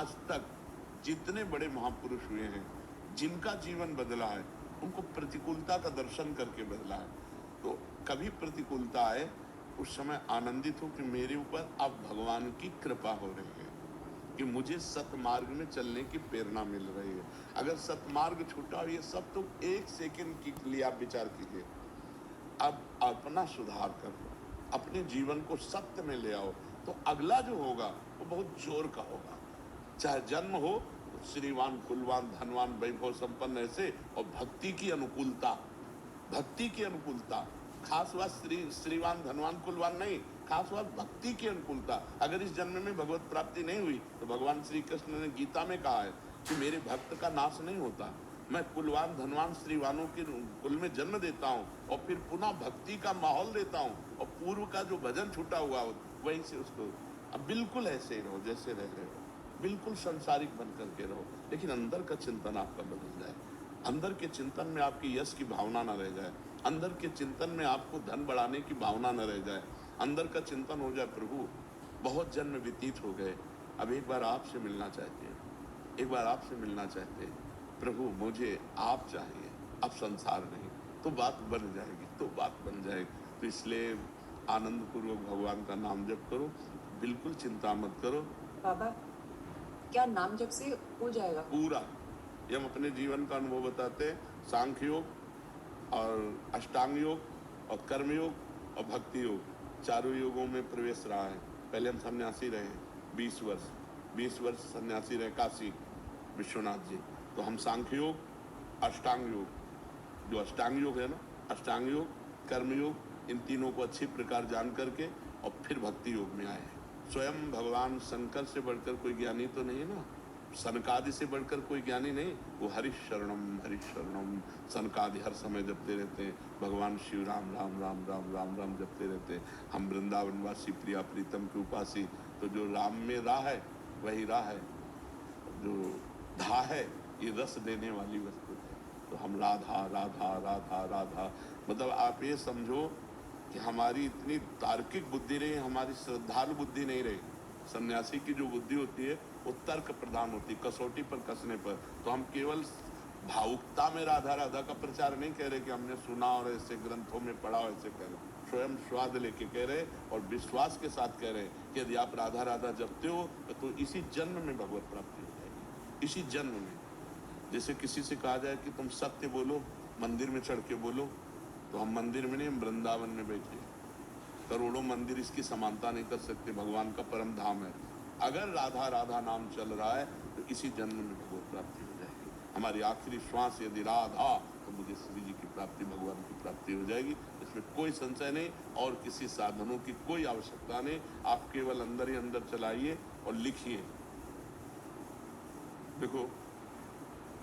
आज तक जितने बड़े महापुरुष हुए हैं, जिनका जीवन बदला है, उनको प्रतिकूलता का दर्शन करके बदला है। तो कभी प्रतिकूलता आए, उस समय आनंदित हो कि मेरे ऊपर अब भगवान की कृपा हो रही है, कि मुझे सतमार्ग में चलने की प्रेरणा मिल रही है। अगर सतमार्ग छूटा, ये सब तो एक सेकंड के लिए आप विचार कीजिए। अब अपना सुधार कर लो, अपने जीवन को सत्य में ले आओ, तो अगला जो होगा वो बहुत जोर का होगा। चाहे जन्म हो तो श्रीवान, कुलवान, धनवान, वैभव संपन्न ऐसे, और भक्ति की अनुकूलता, भक्ति की अनुकूलता, खास बात श्रीवान, धनवान, कुलवान नहीं, खास बात भक्ति की अनुकूलता। अगर इस जन्म में भगवत प्राप्ति नहीं हुई तो भगवान श्री कृष्ण ने गीता में कहा है कि मेरे भक्त का नाश नहीं होता, मैं कुलवान, धनवान, श्रीवानों के कुल में जन्म देता हूँ और फिर पुनः भक्ति का माहौल देता हूँ, और पूर्व का जो भजन छूटा हुआ हो वहीं से उसको, अब बिल्कुल ऐसे ही रहो जैसे रह रहे हो, बिल्कुल संसारिक बन करके रहो, लेकिन अंदर का चिंतन आपका बदल जाए, अंदर के चिंतन में आपकी यश की भावना न रह जाए, अंदर के चिंतन में आपको धन बढ़ाने की भावना न रह जाए, अंदर का चिंतन हो जाए प्रभु बहुत जन्म व्यतीत हो गए, अब एक बार आपसे मिलना चाहते हैं, एक बार आपसे मिलना चाहते हैं प्रभु, मुझे आप चाहिए, अब संसार नहीं, तो बात बन जाएगी, तो बात बन जाएगी। तो इसलिए आनंद पूर्वक भगवान का नाम जप करो, बिल्कुल चिंता मत करो। बाबा, क्या नाम जप से हो जाएगा पूरा? ये हम अपने जीवन का अनुभव बताते हैं, सांख्य योग और अष्टांग योग और कर्म योग और भक्ति योग, चारों योगों में प्रवेश रहा है। पहले हम सन्यासी रहे 20 वर्ष सन्यासी रहे काशी विश्वनाथ जी, तो हम सांख्य योग, अष्टांग योग, जो अष्टांग योग है ना, अष्टांग योग, कर्म योग, इन तीनों को अच्छी प्रकार जान करके और फिर भक्ति योग में आए हैं। स्वयं भगवान शंकर से बढ़कर कोई ज्ञानी तो नहीं ना, सनकादि से बढ़कर कोई ज्ञानी नहीं, वो हरिशरणम सनकादि हर समय जपते रहते हैं, भगवान शिव राम राम राम राम राम राम जपते रहते हैं। हम वृंदावनवासी प्रिया प्रीतम के उपासी, तो जो राम में राह है वही राह है, जो धा है ये रस देने वाली वस्तु है। तो हम राधा राधा राधा राधा, मतलब आप ये समझो कि हमारी इतनी तार्किक बुद्धि रही, हमारी श्रद्धालु बुद्धि नहीं रही। सन्यासी की जो बुद्धि होती है वो तर्क प्रधान होती है, कसौटी पर कसने पर। तो हम केवल भावुकता में राधा राधा का प्रचार नहीं कह रहे कि हमने सुना और ऐसे ग्रंथों में पढ़ा और ऐसे कह रहे, स्वयं स्वाद लेके कह रहे और विश्वास के साथ कह रहे कि यदि आप राधा राधा जपते हो तो इसी जन्म में भगवत प्राप्ति हो जाएगी, इसी जन्म में। जैसे किसी से कहा जाए कि तुम सत्य बोलो, मंदिर में चढ़ के बोलो, तो हम मंदिर में नहीं, हम वृंदावन में बैठे, करोड़ों मंदिर इसकी समानता नहीं कर सकते, भगवान का परम धाम है। अगर राधा राधा नाम चल रहा है तो इसी जन्म में भगवत प्राप्ति हो जाएगी। हमारी आखिरी श्वास यदि राधा, तो मुझे श्री जी की प्राप्ति, भगवान की प्राप्ति हो जाएगी, इसमें कोई संशय नहीं, और किसी साधनों की कोई आवश्यकता नहीं। आप केवल अंदर ही अंदर चलाइए और लिखिए। देखो,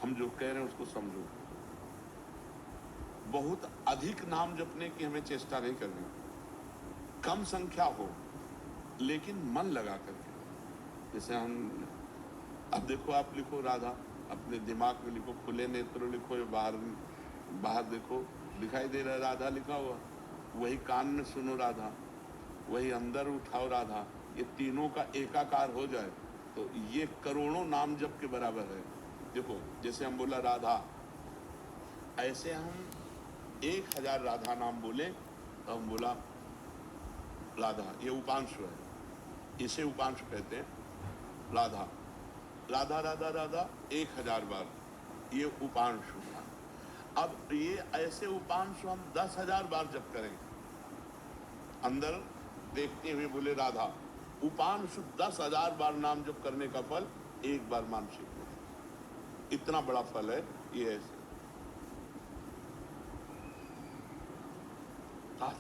हम जो कह रहे हैं उसको समझो, बहुत अधिक नाम जपने की हमें चेष्टा नहीं करनी, कम संख्या हो लेकिन मन लगा करके। जैसे हम, अब देखो, आप लिखो राधा, अपने दिमाग में लिखो, खुले नेत्र लिखो, या बाहर देखो, दिखाई दे रहा है राधा लिखा हुआ, वही कान में सुनो राधा, वही अंदर उठाओ राधा, ये तीनों का एकाकार हो जाए तो ये करोड़ों नाम जप के बराबर है। देखो, जैसे हम बोला राधा, ऐसे हम 1000 राधा नाम बोले तो हम बोला राधा, ये उपांशु है, इसे उपांशु कहते हैं। राधा राधा राधा राधा 1000 बार, ये उपांशु था। अब ये ऐसे उपांशु हम 10,000 बार जप करें, अंदर देखते हुए बोले राधा, उपांशु 10,000 बार नाम जप करने का फल एक बार मानसिक में, इतना बड़ा फल है ये। ऐसे